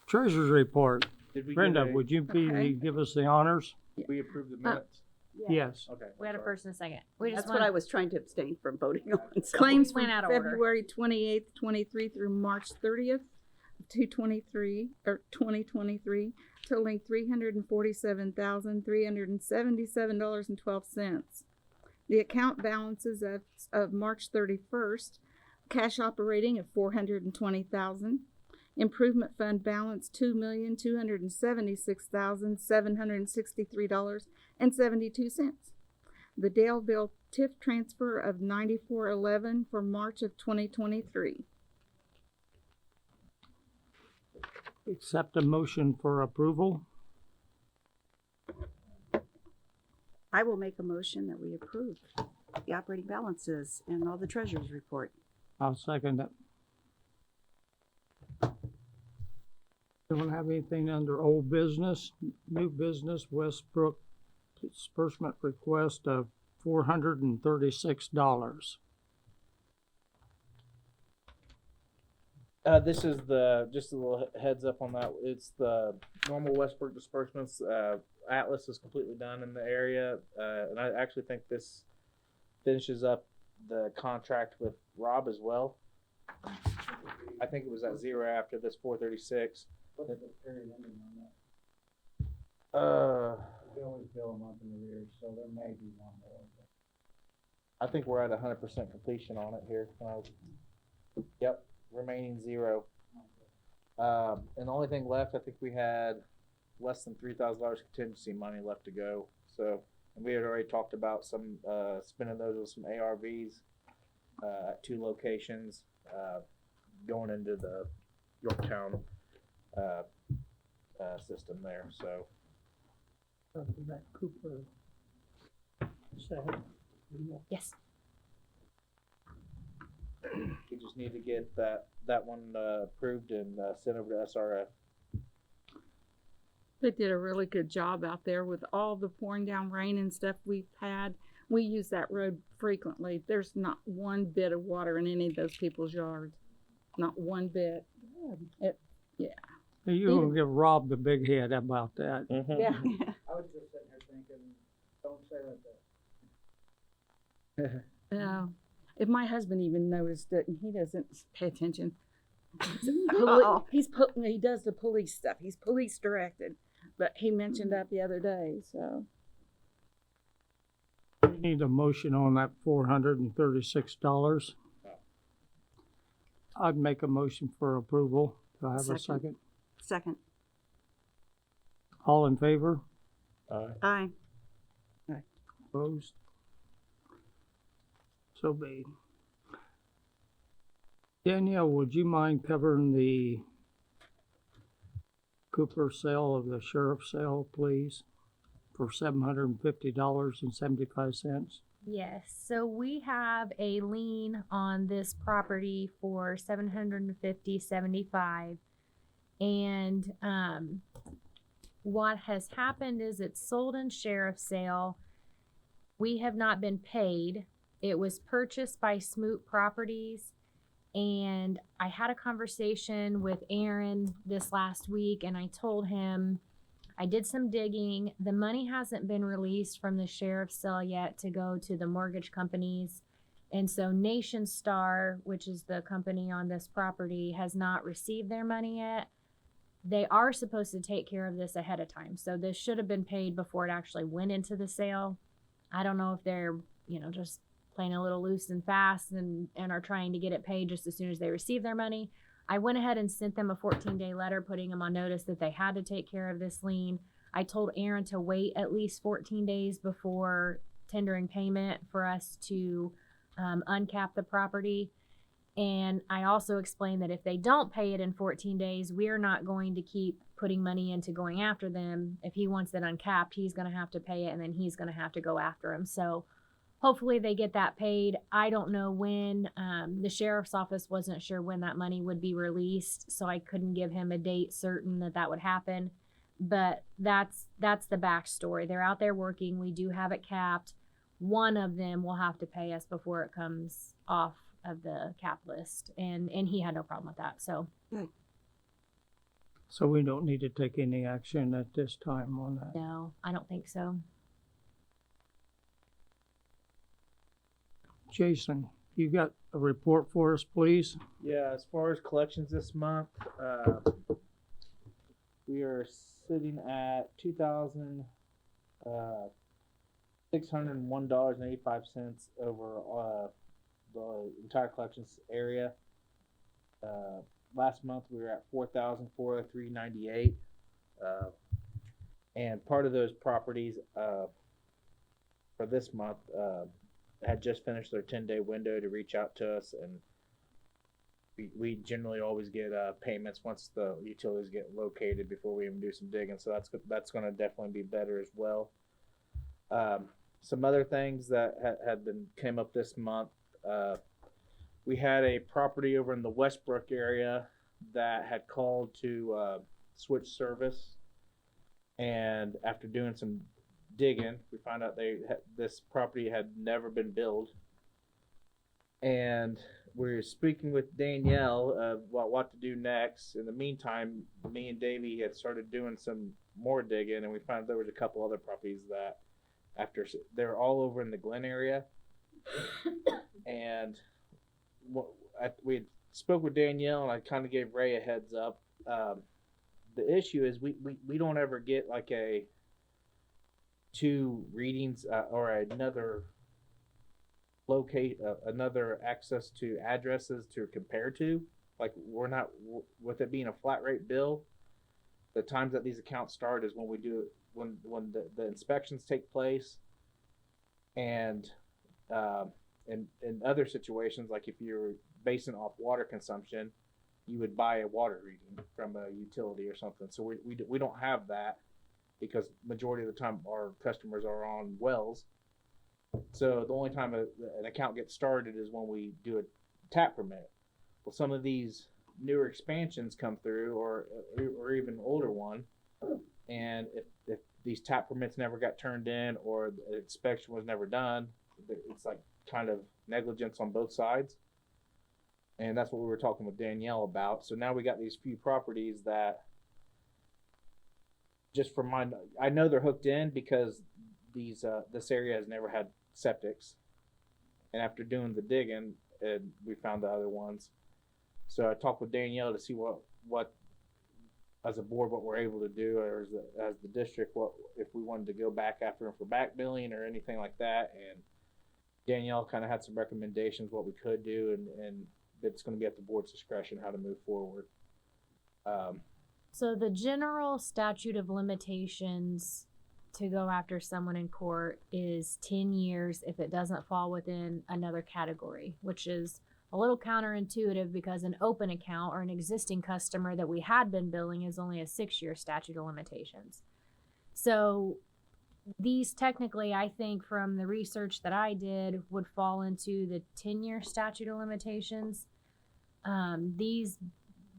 Treasurer's report. Did we Brenda, get would you Okay. please give us the honors? we approve the minutes? Yes. Okay. We had a sorry. first and a second. We just That's what I was trying to abstain from voting on. So. Claims went from out of order. February 28th, 23 through March 30th, 2023, totaling $347,377.12. The account balances of March 31st, cash operating of $420,000. Improvement fund balance $2,276,763.72. The Daleville TIF transfer of $94.11 for March of 2023. Accept a motion for approval. I will make a motion that we approve the operating balances and all the treasurer's report. I'll second it. Don't have anything under old business. New business, Westbrook disbursement request of $436. This is just a little heads up on that. It's the normal Westbrook disbursements. Atlas is completely done in the area, and I actually think this finishes up the contract with Rob as well. I think it was at 0 after this 436. What's the period ending on that? We always bill a month in arrears, so there may be one more. I think we're at 100% completion on it here. Yep, remaining 0. And the only thing left, I think we had less than $3,000 contingency money left to go. So, and we had already talked about some spending those with some ARVs at 2 locations, going into the Yorktown system there. So. That Cooper. Yes. We just need to get that one approved and sent over to SRF. They did a really good job out there with all the pouring down rain and stuff we've had. We use that road frequently. There's not one bit of water in any of those people's yards. Not one bit. You will give Rob the big head about that. Mm-hmm. Yeah. I was just sitting here thinking, don't say that. If my husband even noticed it, and he doesn't pay attention. Uh-oh. He does the police stuff. He's police directed, but he mentioned that the other day. So We need a motion on that $436. I'd make a motion for approval. Do I have a second? Second. All in favor? Aye. Opposed? So be. Danielle, would you mind covering the Cooper sale of the sheriff's sale, please, for $750.75? Yes. So we have a lien on this property for $750.75, and what has happened is it's sold in sheriff's sale. We have not been paid. It was purchased by Smoot Properties, and I had a conversation with Aaron this last week, and I told him I did some digging. The money hasn't been released from the sheriff's sale yet to go to the mortgage companies, and so Nation Star, which is the company on this property, has not received their money yet. They are supposed to take care of this ahead of time, so this should have been paid before it actually went into the sale. I don't know if they're, just playing a little loose and fast and are trying to get it paid just as soon as they receive their money. I went ahead and sent them a 14-day letter putting them on notice that they had to take care of this lien. I told Aaron to wait at least 14 days before tendering payment for us to uncap the property. And I also explained that if they don't pay it in 14 days, we're not going to keep putting money into going after them. If he wants it uncapped, he's going to have to pay it, and then he's going to have to go after him. So hopefully they get that paid. I don't know when. The sheriff's office wasn't sure when that money would be released, so I couldn't give him a date certain that would happen. But that's the backstory. They're out there working. We do have it capped. One of them will have to pay us before it comes off of the cap list, and he had no problem with that. So Good. So we don't need to take any action at this time on that. No, I don't think so. Jason, you got a report for us, please? Yeah, as far as collections this month, we are sitting at $2,601.85 over the entire collections area. Last month we were at $4,403.98, and part of those properties for this month had just finished their 10-day window to reach out to us, and we generally always get payments once the utilities get located before we even do some digging. So that's going to definitely be better as well. Some other things that had been came up this month. We had a property over in the Westbrook area that had called to switch service, and after doing some digging, we found out this property had never been billed, and we're speaking with Danielle about what to do next. In the meantime, me and Davey had started doing some more digging, and we found there was a couple other properties that they're all over in the Glen area, and we spoke with Danielle, and I kind of gave Ray a heads up. The issue is we don't ever get like two readings or another another access to addresses to compare to. Like, we're not, with it being a flat rate bill, the times that these accounts start is when we do it, when the inspections take place, and in other situations, like if you're basing off water consumption, you would buy a water reading from a utility or something. So we don't have that, because majority of the time our customers are on wells. So the only time an account gets started is when we do a tap permit. Well, some of these newer expansions come through, or even older one, and if these tap permits never got turned in, or the inspection was never done, it's like kind of negligence on both sides. And that's what we were talking with Danielle about. So now we got these few properties that, just from I know they're hooked in because this area has never had septics, and after doing the digging, we found the other ones. So I talked with Danielle to see what as a board what we're able to do, or as the district, what if we wanted to go back after them for back billing or anything like that. And Danielle kind of had some recommendations what we could do, and it's going to be at the board's discretion how to move forward. So the general statute of limitations to go after someone in court is 10 years if it doesn't fall within another category, which is a little counterintuitive because an open account or an existing customer that we had been billing is only a 6-year statute of limitations. So these technically, I think from the research that I did, would fall into the 10-year statute of limitations. These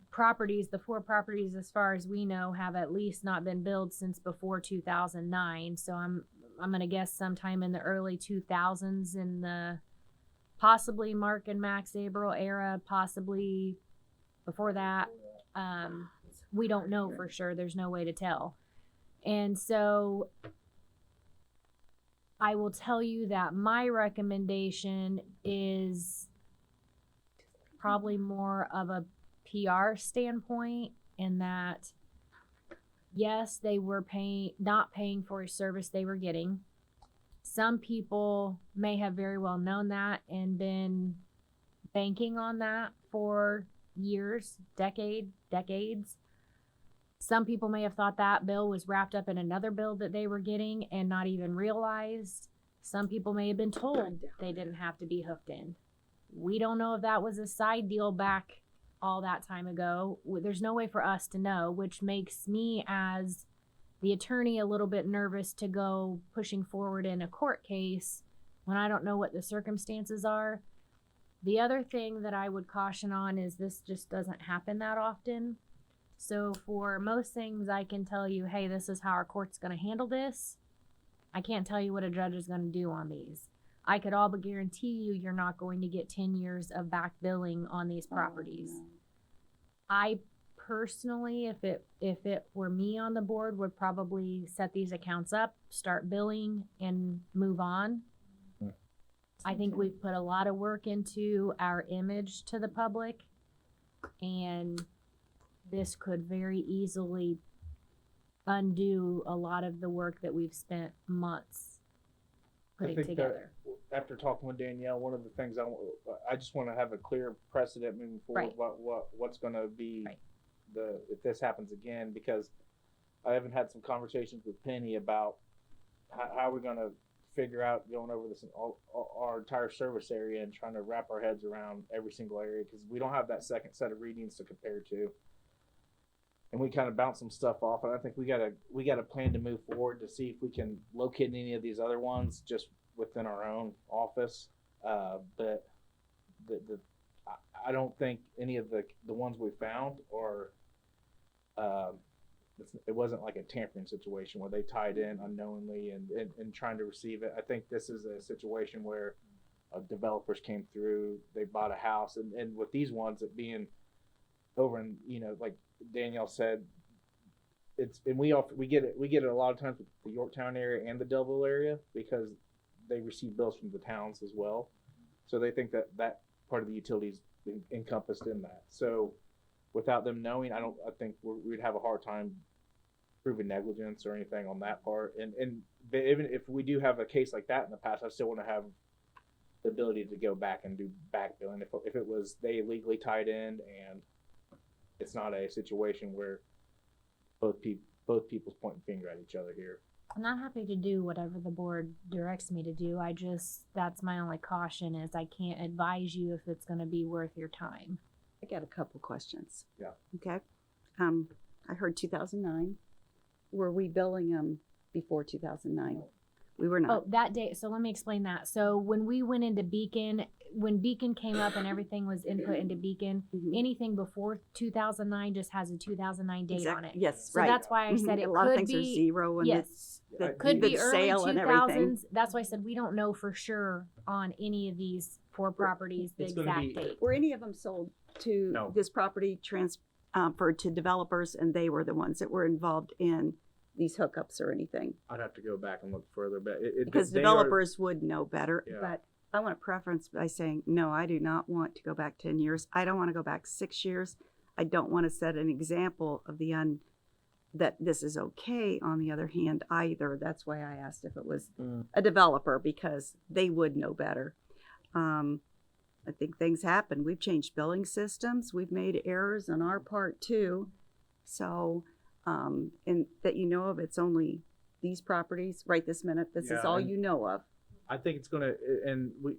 properties, the 4 properties as far as we know, have at least not been billed since before 2009. So I'm going to guess sometime in the early 2000s, in the possibly Mark and Max April era, possibly before that. We don't know for sure. There's no way to tell. And so I will tell you that my recommendation is probably more of a PR standpoint, in that, yes, they were not paying for a service they were getting. Some people may have very well known that and been banking on that for years, decades. Some people may have thought that bill was wrapped up in another bill that they were getting and not even realized. Some people may have been told they didn't have to be hooked in. We don't know if that was a side deal back all that time ago. There's no way for us to know, which makes me, as the attorney, a little bit nervous to go pushing forward in a court case when I don't know what the circumstances are. The other thing that I would caution on is this just doesn't happen that often. So for most things, I can tell you, hey, this is how our court's going to handle this. I can't tell you what a judge is going to do on these. I could all but guarantee you're not going to get 10 years of back billing on these properties. I personally, if it were me on the board, would probably set these accounts up, start billing, and move on. Hmm. I think we've put a lot of work into our image to the public, and this could very easily undo a lot of the work that we've spent months putting think together. After talking with Danielle, one of the things I just want to have a clear precedent moving forward. Right. What's going to be Right. if this happens again, because I haven't had some conversations with Penny about how we're going to figure out going over this our entire service area and trying to wrap our heads around every single area, because we don't have that second set of readings to compare to. And we kind of bounce some stuff off, and I think we got a plan to move forward to see if we can locate any of these other ones just within our own office. But I don't think any of the ones we found are. It wasn't like a tampering situation where they tied in unknowingly and trying to receive it. I think this is a situation where developers came through, they bought a house, and with these ones, it being over in, like Danielle said, we get it a lot of times with the Yorktown area and the Delaware area, because they receive bills from the towns as well, so they think that part of the utilities encompassed in that. So without them knowing, I think we'd have a hard time proving negligence or anything on that part. And even if we do have a case like that in the past, I still want to have the ability to go back and do back billing if it was they illegally tied in and it's not a situation where both people's pointing finger at each other here. I'm not happy to do whatever the board directs me to do. That's my only caution, is I can't advise you if it's going to be worth your time. I got a couple questions. Yeah. Okay. I heard 2009. Were we billing them before 2009? We were Oh, not. that day. So let me explain that. So when we went into Beacon, when Beacon came up and everything was input into Beacon, Mhm. anything before 2009 just has a 2009 date on it. Yes, So right. that's why I said Mhm. it A lot of could things are be, zero, and yes, the could be early sale and everything. 2000s. That's why I said we don't know for sure on any of these 4 properties the It's gonna exact be- date. Were any of them sold to No. this property transferred to developers, and they were the ones that were involved in these hookups or anything? I'd have to go back and look further, but Because they developers would know better. Yeah. But I want to preference by saying, no, I do not want to go back 10 years. I don't want to go back 6 years. I don't want to set an example of that this is okay on the other hand either. That's why I asked if it was a developer, because they would know better. I think things happen. We've changed billing systems. We've made errors on our part too. So, and that of, it's only these properties right this minute. This is Yeah, all and- you know of. I think it's gonna, and we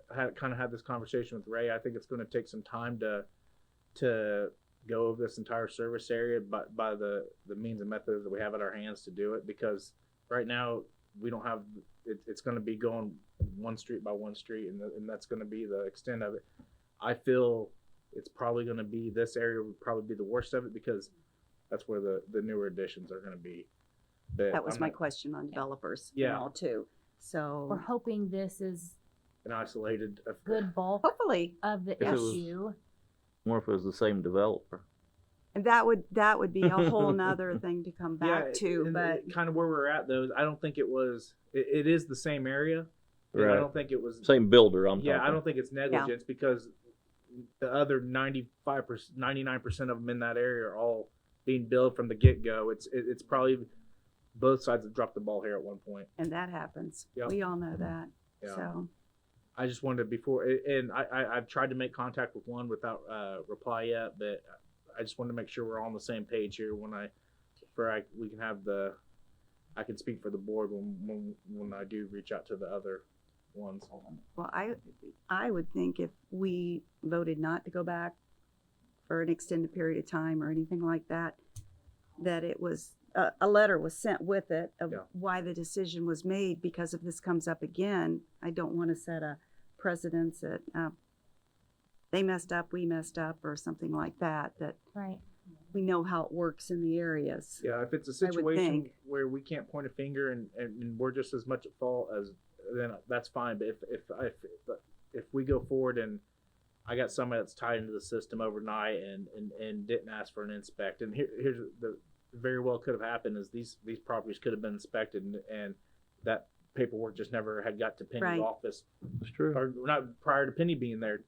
kind of had this conversation with Ray. I think it's gonna take some time to go over this entire service area, but by the means and methods that we have at our hands to do it, because right now we don't have. It's gonna be going one street by one street, and that's gonna be the extent of it. I feel it's probably gonna be this area would probably be the worst of it, because that's where the newer additions are gonna be. But That was I'm my not question on developers and Yeah. all too. So We're hoping this is an isolated. good bulk hopefully, of the If it was- issue. More if it was the same developer. and that would be a whole nother thing to come back to. and But kind of where we're at though, I don't think it was. It is the same area. And I Right. don't think it was. Same builder, I'm Yeah, talking. I don't think it's negligence, because the other 95%, 99% of them in that area are all being billed from the get go. It's probably both sides have dropped the ball here at one point. and that happens. Yep. We all know that. Yeah. So I just wanted before, and I've tried to make contact with one without reply yet, but I just wanted to make sure we're all on the same page here we can have I can speak for the board when I do reach out to the other ones. well, I would think if we voted not to go back for an extended period of time or anything like that, that it was a letter was sent with it of Yeah. why the decision was made, because if this comes up again, I don't want to set a precedence that they messed up, we messed up, or something like that, that Right. we know how it works in the areas. Yeah, if it's a I would situation think. where we can't point a finger and we're just as much at fault as, then that's fine. But if we go forward and I got somebody that's tied into the system overnight and didn't ask for an inspect. And here's the very well could have happened is these properties could have been inspected and that paperwork just never had got to Penny's Right. office, It's true. or not prior to Penny being there.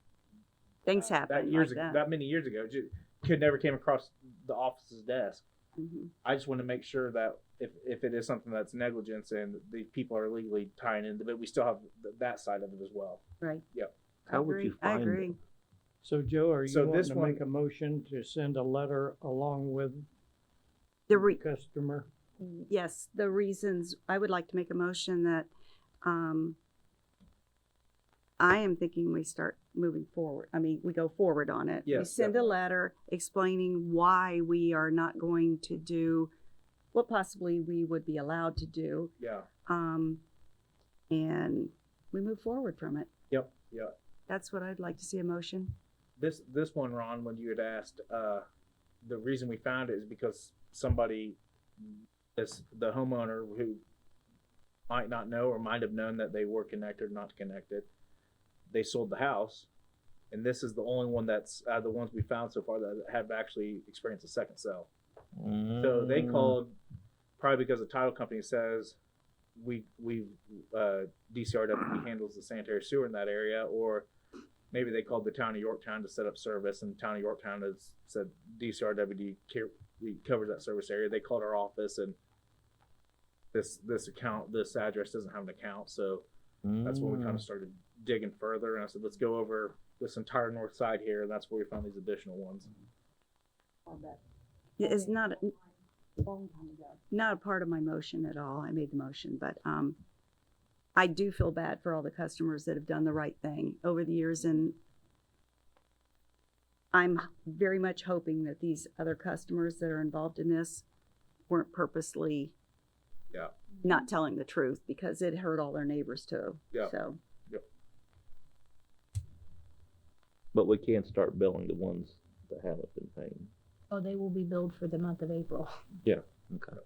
Things happen like that. That many years ago, could never came across the office's desk. Mhm. I just want to make sure that if it is something that's negligence and the people are legally tying into it, we still have that side of it as well. Right. Yep. How would you I find agree. them? So Joe, are you So wanting this to one- make a motion to send a letter along with The the re- customer? yes, the reasons, I would like to make a motion that, I am thinking we start moving forward. I mean, we go forward on it. We Yes, send a definitely. letter explaining why we are not going to do what possibly we would be allowed to do. Yeah. And we move forward from it. Yep. Yeah. That's what I'd like to see a motion. This one, Ron, when you had asked, the reason we found it is because somebody, the homeowner who might not know or might have known that they were connected or not connected, they sold the house, and this is the only one that's the ones we found so far that have actually experienced a second sale. So they called probably because the title company says we DCRW handles the sanitary sewer in that area, or maybe they called the town of Yorktown to set up service, and the town of Yorktown has said DCRW covers that service area. They called our office, and this address doesn't have an account, so that's when we kind of started digging further. And I said, let's go over this entire north side here, and that's where we found these additional ones. It's not a part of my motion at all. I made the motion, but I do feel bad for all the customers that have done the right thing over the years, and I'm very much hoping that these other customers that are involved in this weren't purposely Yeah. not telling the truth, because it hurt all their neighbors too. Yeah. So But we can start billing the ones that haven't been paying. Oh, they will be billed for the month of April. Yeah. Okay.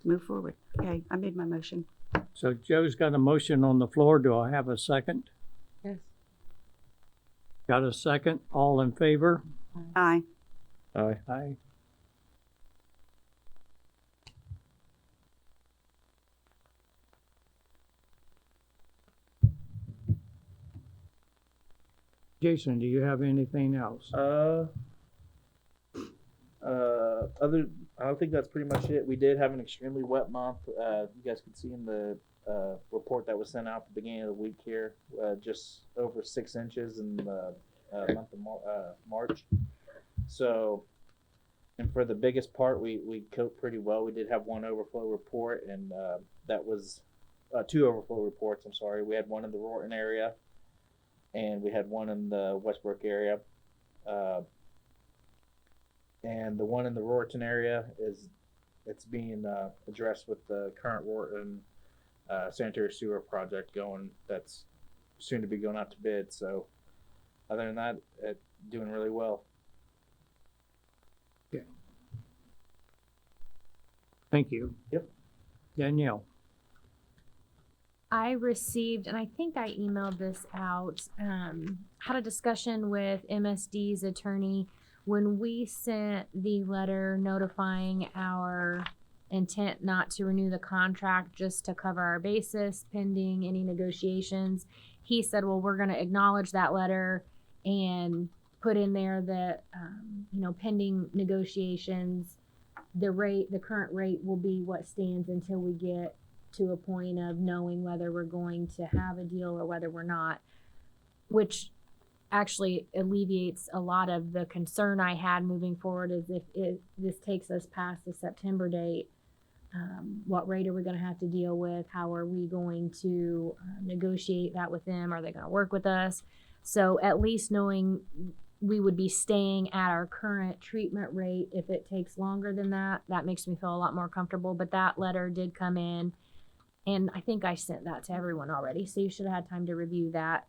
move forward. Okay, I made my motion. So Joe's got a motion on the floor. Do I have a second? Yes. Got a second? All in favor? Aye. Aye. Aye. Jason, do you have anything else? I don't think that's pretty much it. We did have an extremely wet month. You guys could see in the report that was sent out at the beginning of the week here, just over 6 inches in the month of March. So, and for the biggest part, we coped pretty well. We did have one overflow report, and that was 2 overflow reports. I'm sorry. We had one in the Rorton area, and we had one in the Westbrook area. And the one in the Rorton area it's being addressed with the current Rorton sanitary sewer project that's soon to be going out to bid. So other than that, it's doing really well. Thank you. Yep. Danielle. I received, and I think I emailed this out, had a discussion with MSD's attorney when we sent the letter notifying our intent not to renew the contract just to cover our basis pending any negotiations. He said, well, we're going to acknowledge that letter and put in there that, pending negotiations, the current rate will be what stands until we get to a point of knowing whether we're going to have a deal or whether we're not, which actually alleviates a lot of the concern I had moving forward. Is if this takes us past the September date, what rate are we going to have to deal with? How are we going to negotiate that with them? Are they going to work with us? So at least knowing we would be staying at our current treatment rate, if it takes longer than that, that makes me feel a lot more comfortable. But that letter did come in, and I think I sent that to everyone already, so you should have had time to review that.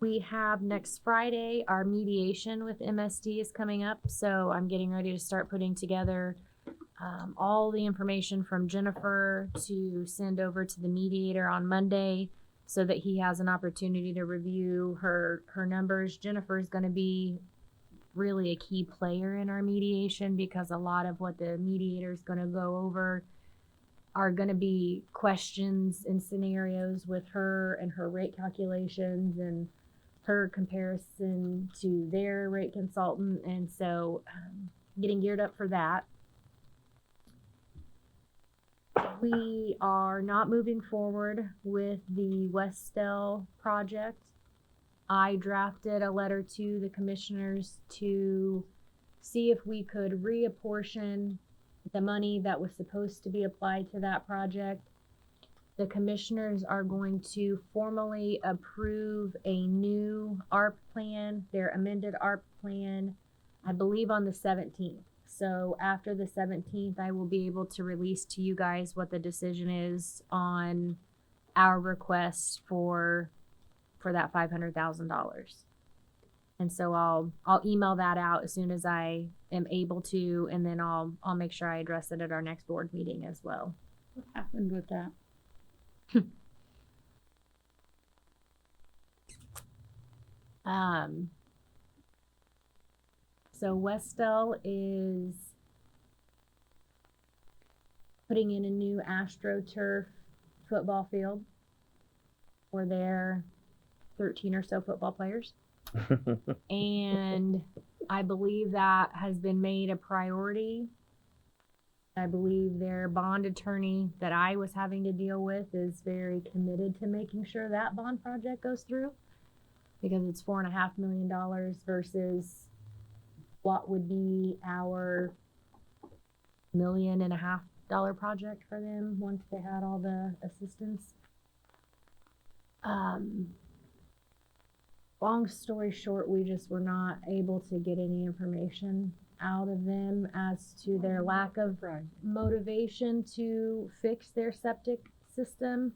We have next Friday, our mediation with MSD is coming up, so I'm getting ready to start putting together all the information from Jennifer to send over to the mediator on Monday so that he has an opportunity to review her numbers. Jennifer's going to be really a key player in our mediation, because a lot of what the mediator is going to go over are going to be questions and scenarios with her and her rate calculations and her comparison to their rate consultant. And so getting geared up for that. We are not moving forward with the Westell project. I drafted a letter to the commissioners to see if we could reapportion the money that was supposed to be applied to that project. The commissioners are going to formally approve a new ARP plan, their amended ARP plan, I believe on the 17th. So after the 17th, I will be able to release to you guys what the decision is on our request for that $500,000. And so I'll email that out as soon as I am able to, and then I'll make sure I address it at our next board meeting as well. What happened with that? So Westell is putting in a new AstroTurf football field for their 13 or so football players. And I believe that has been made a priority. I believe their bond attorney that I was having to deal with is very committed to making sure that bond project goes through, because it's $4.5 million versus what would be our $1.5 million project for them once they had all the assistance. Long story short, we just were not able to get any information out of them as to their lack of motivation to fix their septic system.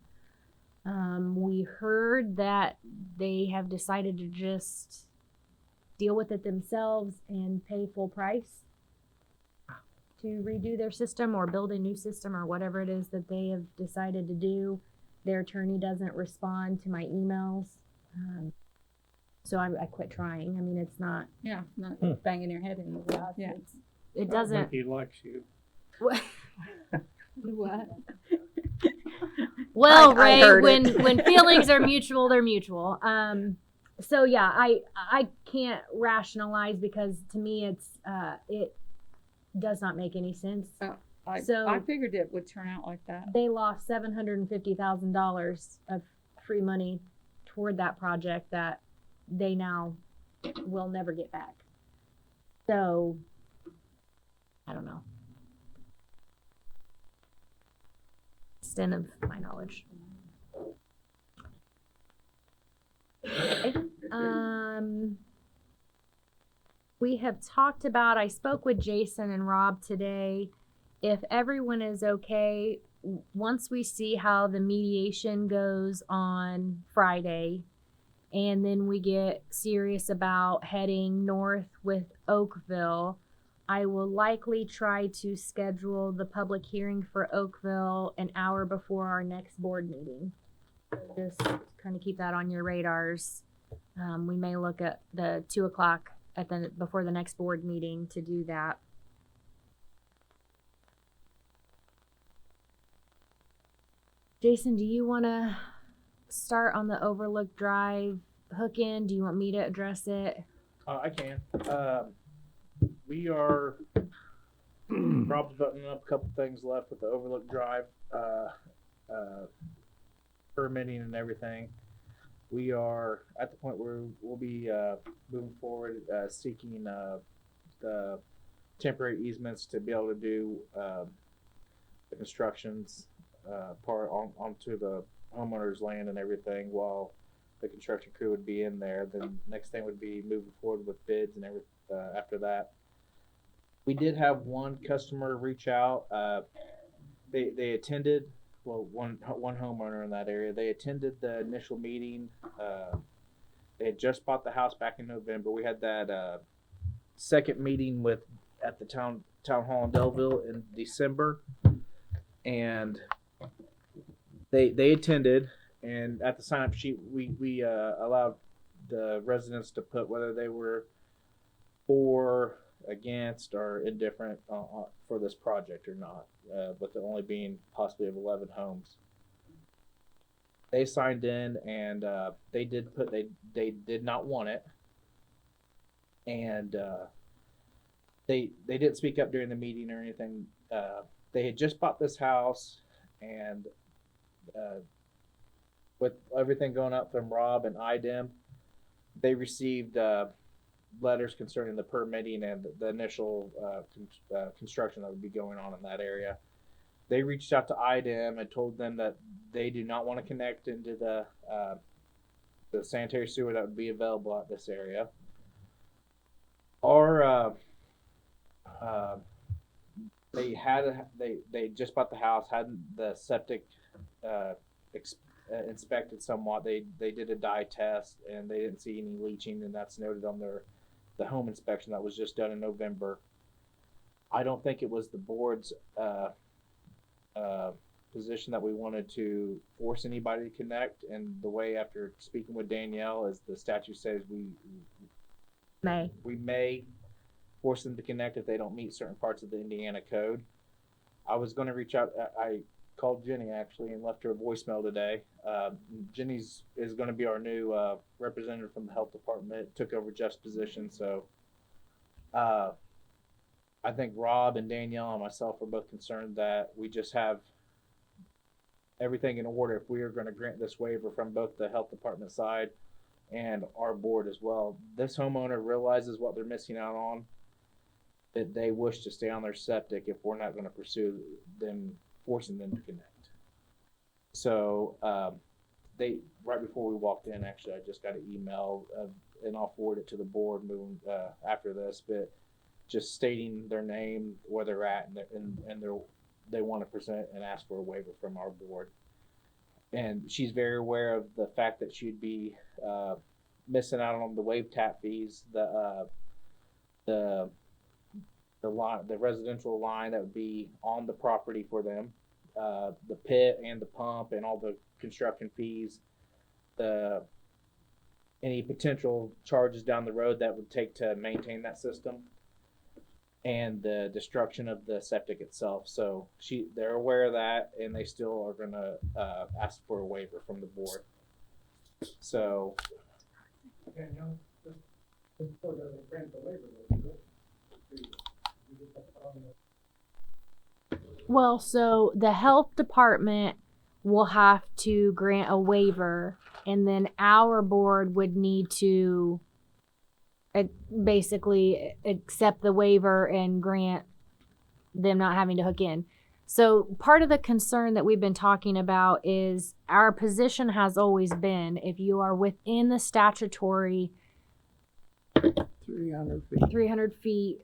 We heard that they have decided to just deal with it themselves and pay full price to redo their system or build a new system or whatever it is that they have decided to do. Their attorney doesn't respond to my emails. So I quit trying. I mean, it's not. Yeah, not banging your head in the wall. Yeah. It doesn't. He likes you. What? Well, I Ray, heard when feelings are mutual, they're mutual. So yeah, I can't rationalize, because to me it does not make any sense. I figured it would turn out like that. They lost $750,000 of free money toward that project that they now will never get back. So I don't know. Extent of my knowledge. We have talked about, I spoke with Jason and Rob today. If everyone is okay, once we see how the mediation goes on Friday, and then we get serious about heading north with Oakville, I will likely try to schedule the public hearing for Oakville an hour before our next board meeting. Just kind of keep that on your radars. We may look at the 2 o'clock before the next board meeting to do that. Jason, do you want to start on the Overlook Drive hook in? Do you want me to address it? I can. We are probably buttoning up a couple things left with the Overlook Drive permitting and everything. We are at the point where we'll be moving forward, seeking the temporary easements to be able to do the constructions part onto the homeowner's land and everything, while the construction crew would be in there. Then next thing would be moving forward with bids and everything after that. We did have one customer reach out. They attended. Well, one homeowner in that area. They attended the initial meeting. They had just bought the house back in November. We had that second meeting at the town hall in Delville in December, and they attended. And at the sign up sheet, we allowed the residents to put whether they were for, against, or indifferent for this project or not, with there only being possibly of 11 homes. They signed in, and they did put they did not want it, and they didn't speak up during the meeting or anything. They had just bought this house, and with everything going up from Rob and IDEM, they received letters concerning the permitting and the initial construction that would be going on in that area. They reached out to IDEM and told them that they do not want to connect into the sanitary sewer that would be available at this area. Or they just bought the house, had the septic inspected somewhat. They did a dye test, and they didn't see any leaching, and that's noted on the home inspection that was just done in November. I don't think it was the board's position that we wanted to force anybody to connect, and the way, after speaking with Danielle, is the statute says we may force them to connect if they don't meet certain parts of the Indiana code. I was going to reach out. I called Jenny actually and left her a voicemail today. Jenny's is going to be our new representative from the health department. Took over Jeff's position, so I think Rob and Danielle and myself are both concerned that we just have everything in order if we are going to grant this waiver from both the health department side and our board as well. This homeowner realizes what they're missing out on, that they wish to stay on their septic if we're not going to pursue them, forcing them to connect. So they, right before we walked in, actually, I just got an email and I'll forward it to the board moving after this, but just stating their name, where they're at, and they want to present and ask for a waiver from our board. And she's very aware of the fact that she'd be missing out on the wave tap fees, the residential line that would be on the property for them, the pit and the pump and all the construction fees, any potential charges down the road that would take to maintain that system, and the destruction of the septic itself. So they're aware of that, and they still are going to ask for a waiver from the board. So Danielle, this still doesn't grant the waiver, does it? Well, so the health department will have to grant a waiver, and then our board would need to basically accept the waiver and grant them not having to hook in. So part of the concern that we've been talking about is our position has always been, if you are within the statutory 300 feet. 300 feet,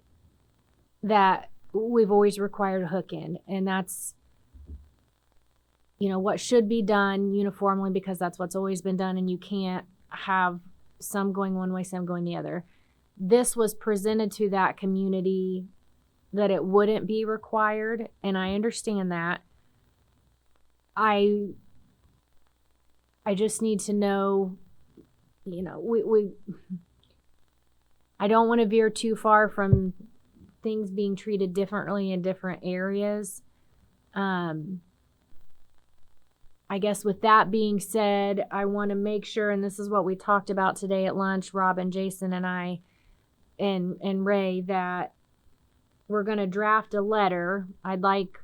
that we've always required a hook in, and that's, you know, what should be done uniformly, because that's what's always been done, and you can't have some going one way, some going the other. This was presented to that community that it wouldn't be required, and I understand that. I just need to know, you know, I don't want to veer too far from things being treated differently in different areas. I guess with that being said, I want to make sure, and this is what we talked about today at lunch, Rob and Jason and I and Ray, that we're going to draft a letter. I'd like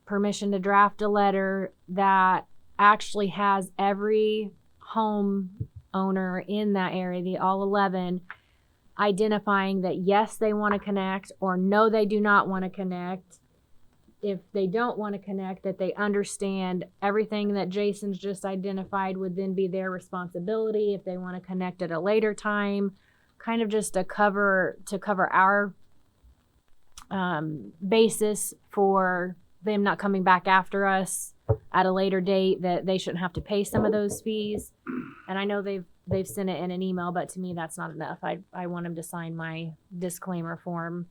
permission to draft a letter that actually has every home owner in that area, the all 11, identifying that yes, they want to connect, or no, they do not want to connect. If they don't want to connect, that they understand everything that Jason's just identified would then be their responsibility. If they want to connect at a later time, kind of just to cover our basis for them not coming back after us at a later date, that they shouldn't have to pay some of those fees. And I know they've sent it in an email, but to me that's not enough. I want them to sign my disclaimer form.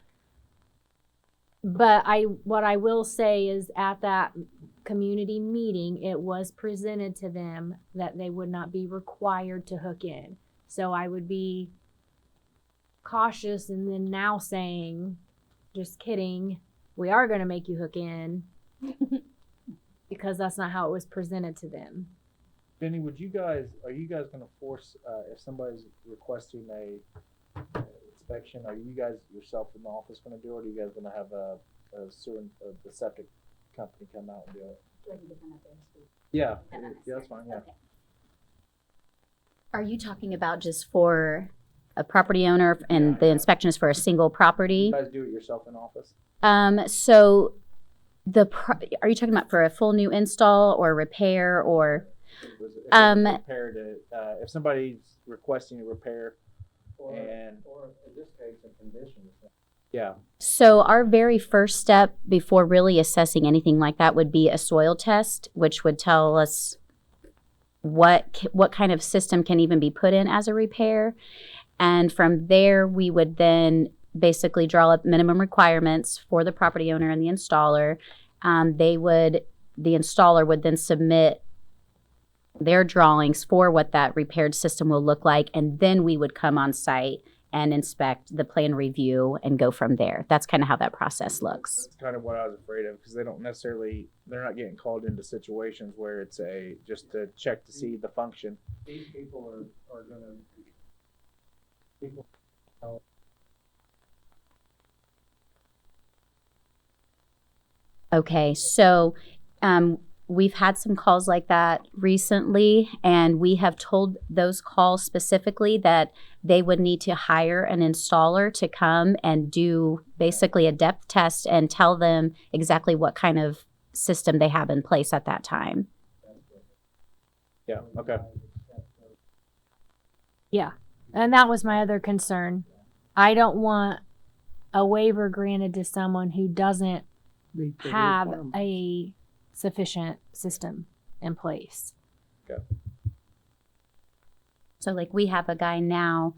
But what I will say is, at that community meeting, it was presented to them that they would not be required to hook in. So I would be cautious and then now saying, just kidding, we are going to make you hook in because that's not how it was presented to them. Benny, are you guys gonna force, if somebody's requesting a inspection, are you guys yourself in the office gonna do it, or are you guys gonna have the septic company come out and do it? Yeah, yeah, that's fine, yeah. Are you talking about just for a property owner and Yeah, the yeah. inspection is for a single property? You guys do it yourself in office? So are you talking about for a full new install or repair or? Repair to, if somebody's requesting a repair, Or, and, or in this case, a condition. yeah, So our very first step before really assessing anything like that would be a soil test, which would tell us what kind of system can even be put in as a repair. And from there, we would then basically draw up minimum requirements for the property owner and the installer. The installer would then submit their drawings for what that repaired system will look like, and then we would come on site and inspect the plan review and go from there. That's kind of how that process looks. that's kind of what I was afraid of, because they're not getting called into situations where it's just to check to see the function. These people are gonna, people, Okay, so we've had some calls like that recently, and we have told those calls specifically that they would need to hire an installer to come and do basically a depth test and tell them exactly what kind of system they have in place at that time. Yeah, okay. Yeah. And that was my other concern. I don't want a waiver granted to someone who doesn't Meet the have requirements. a sufficient system in place. So like we have a guy now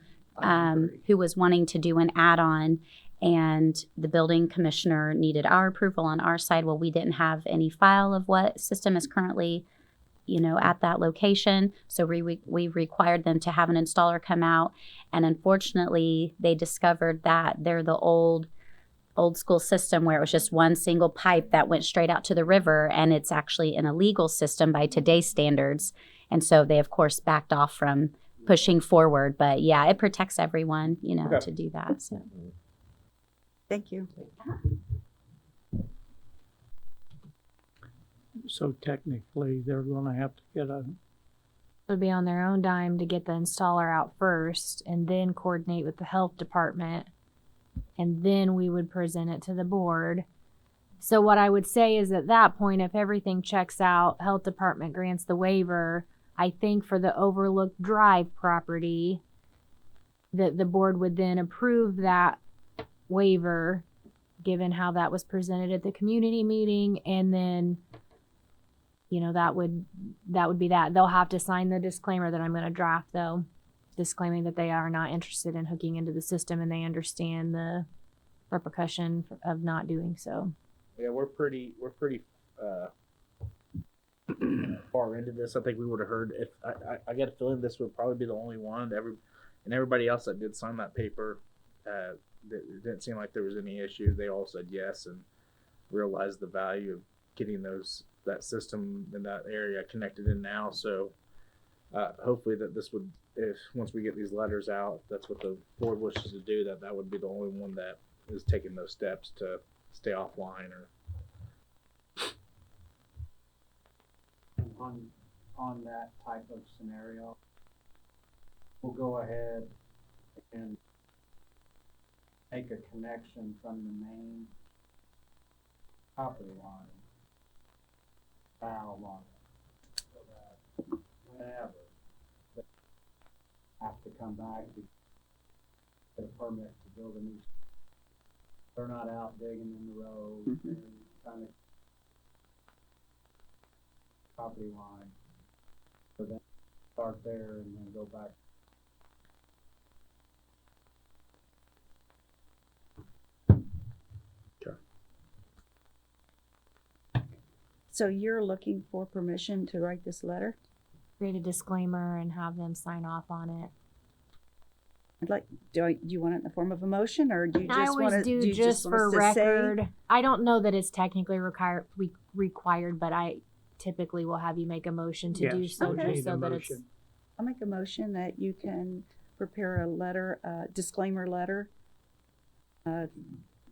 who was wanting to do an add-on, and the building commissioner needed our approval on our side. Well, we didn't have any file of what system is currently, at that location. So we required them to have an installer come out. And unfortunately, they discovered that they're the old school system where it was just one single pipe that went straight out to the river, and it's actually an illegal system by today's standards. And so they of course backed off from pushing forward, but yeah, it protects everyone, Okay. to do that. So Thank you. So technically, they're gonna have to get It would be on their own dime to get the installer out first and then coordinate with the health department. And then we would present it to the board. So what I would say is at that point, if everything checks out, health department grants the waiver, I think for the Overlook Drive property, that the board would then approve that waiver, given how that was presented at the community meeting, and then, that would be that. They'll have to sign the disclaimer that I'm going to draft, though, disclaiming that they are not interested in hooking into the system and they understand the repercussion of not doing so. Yeah, we're pretty far into this. I think we would have heard, if I get a feeling this would probably be the only one, everybody else that did sign that paper, it didn't seem like there was any issue. They all said yes and realized the value of getting that system in that area connected in now. So hopefully that this would, once we get these letters out, that's what the board wishes to do, that would be the only one that is taking those steps to stay offline. Or on that type of scenario, we'll go ahead and make a connection from the main property line, valve on it, so that whenever they have to come back to get a permit to build a new, they're not out digging in the road and trying to property line. So then start there and then go back. So you're looking for permission to write this letter? Create a disclaimer and have them sign off on it. I'd like, do you want it in the form of a motion, or do you I just always want to? do just for record. I don't know that it's technically required, but I typically will have you make a motion to do Yes, so, we Okay. need just a so that it's. motion. I'll make a motion that you can prepare a letter, disclaimer letter,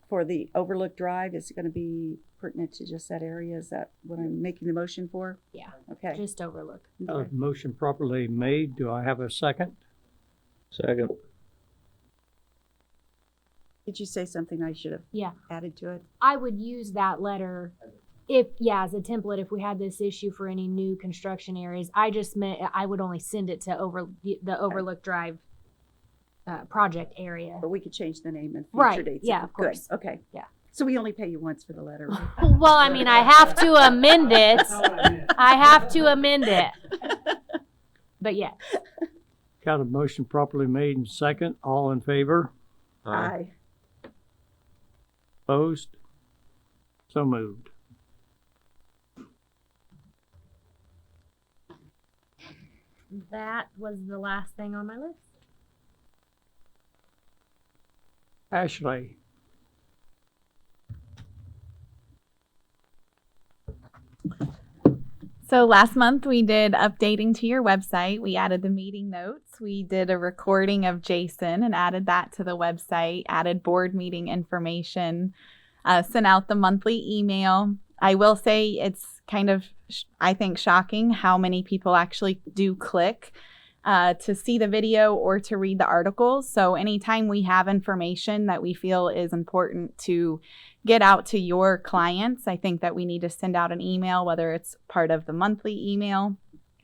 for the Overlook Drive. Is it going to be pertinent to just that area? Is that what I'm making the motion for? Yeah, Okay. just overlook. Okay. Motion properly made. Do I have a second? Second. Did you say something I should have Yeah. added to it? I would use that letter as a template if we had this issue for any new construction areas. I just meant I would only send it to the Overlook Drive project area. But we could change the name in future Right, dates. yeah, of Good, course. okay. Yeah. So we only pay you once for the letter. Well, I mean, I have to amend it. I have to amend it. But yeah, Got a motion properly made and second. All in favor? Aye. Opposed? So moved. that was the last thing on my list. Ashley, So last month we did updating to your website. We added the meeting notes. We did a recording of Jason and added that to the website, added board meeting information, sent out the monthly email. I will say it's kind of, I think, shocking how many people actually do click to see the video or to read the articles. So anytime we have information that we feel is important to get out to your clients, I think that we need to send out an email, whether it's part of the monthly email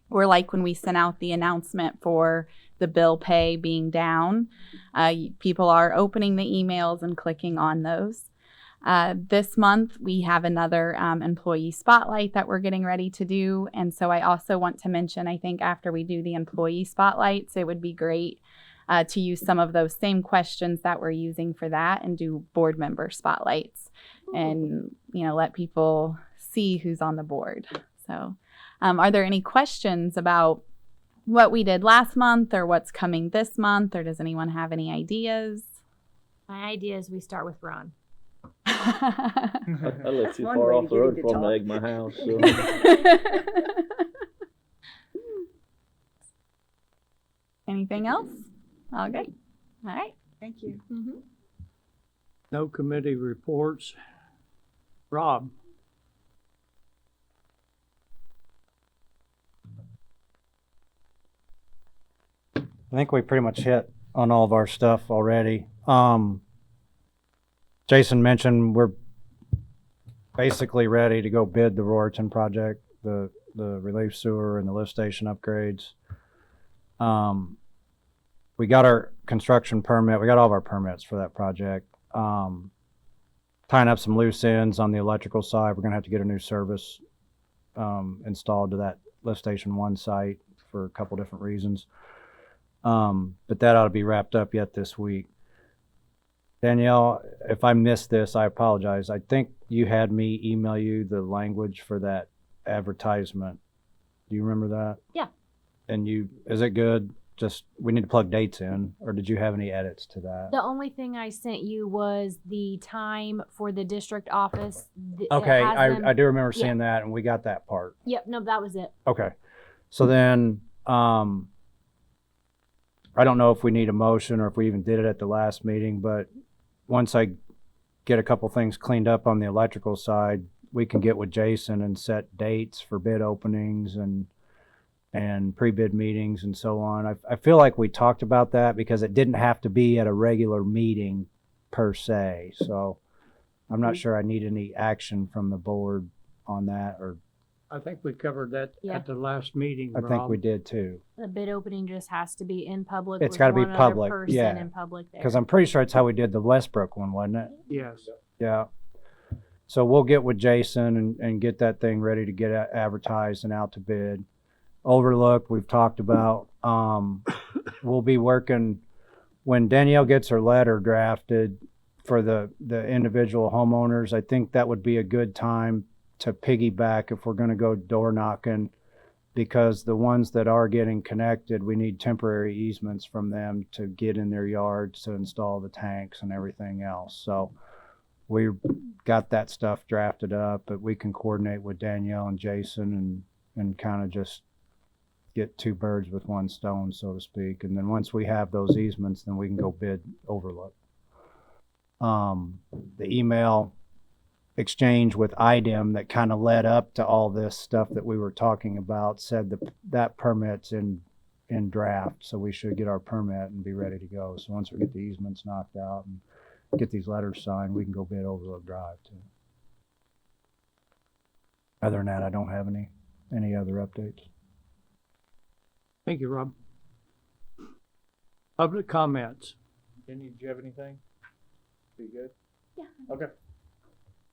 or like when we sent out the announcement for the bill pay being down. People are opening the emails and clicking on those. This month, we have another employee spotlight that we're getting ready to do. And so I also want to mention, I think after we do the employee spotlights, it would be great to use some of those same questions that we're using for that and do board member spotlights and, let people see who's on the board. So are there any questions about what we did last month or what's coming this month, or does anyone have any ideas? My idea is we start with Ron. I live too One far way off to the get road him to for them to talk. egg my house. So. Anything else? All good. All right. Thank you. no committee reports. Rob, I think we pretty much hit on all of our stuff already. Jason mentioned we're basically ready to go bid the Roriton project, the relief sewer and the lift station upgrades. We got our construction permit. We got all of our permits for that project. Tying up some loose ends on the electrical side. We're gonna have to get a new service installed to that lift station 1 site for a couple different reasons. But that ought to be wrapped up yet this week. Danielle, if I missed this, I apologize. I think you had me email you the language for that advertisement. Do you remember that? Yeah. And is it good? Just, we need to plug dates in, or did you have any edits to that? The only thing I sent you was the time for the district office. It Okay, has them- I do remember yeah. seeing that, and we got that part. Yep, no, that was it. Okay. So then, I don't know if we need a motion or if we even did it at the last meeting, but once I get a couple things cleaned up on the electrical side, we can get with Jason and set dates for bid openings and pre-bid meetings and so on. I feel like we talked about that because it didn't have to be at a regular meeting per se. So I'm not sure I need any action from the board on that, or I think we covered that Yeah. at the last meeting, I Rob. think we did too. The bid opening just has to be in public. It's with gotta be one other public, person yeah. in public there. Because I'm pretty sure it's how we did the Westbrook one, wasn't it? Yes. Yeah. So we'll get with Jason and get that thing ready to get advertised and out to bid. Overlook, we've talked about. We'll be working when Danielle gets her letter drafted for the individual homeowners. I think that would be a good time to piggyback if we're gonna go door knocking, because the ones that are getting connected, we need temporary easements from them to get in their yards to install the tanks and everything else. So we got that stuff drafted up, but we can coordinate with Danielle and Jason and kind of just get two birds with one stone, so to speak. And then once we have those easements, then we can go bid overlook. The email exchange with IDEM that kind of led up to all this stuff that we were talking about said that permit's in draft, so we should get our permit and be ready to go. So once we get the easements knocked out and get these letters signed, we can go bid Overlook Drive too. Other than that, I don't have any other updates. Thank you, Rob. Public comments. Jenny, did you have anything? You good? Yeah. Okay.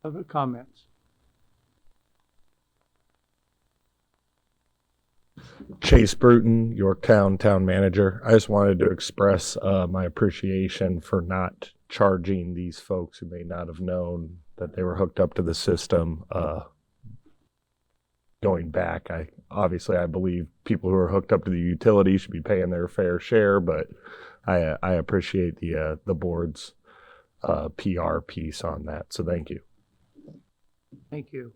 Public comments. Chase Bruton, Yorktown Town Manager. I just wanted to express my appreciation for not charging these folks who may not have known that they were hooked up to the system. Going back, I believe people who are hooked up to the utility should be paying their fair share, but I appreciate the board's PR piece on that. So thank you. Thank you.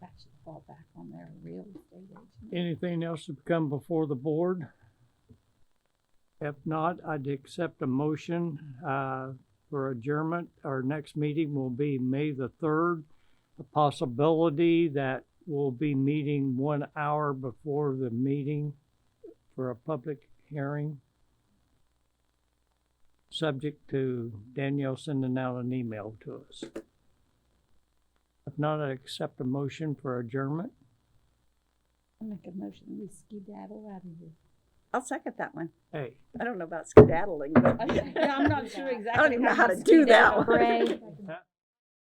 That should fall back on their real estate agent. Anything else to come before the board? If not, I'd accept a motion for adjournment. Our next meeting will be May the 3rd. The possibility that we'll be meeting 1 hour before the meeting for a public hearing, subject to Danielle sending out an email to us. If not, I accept a motion for adjournment. I make a motion, we skedaddle out of here. I'll second that one. Hey, I don't know about skedaddling, but Yeah, I'm not sure exactly. I don't even know how to do that one. Ray. that-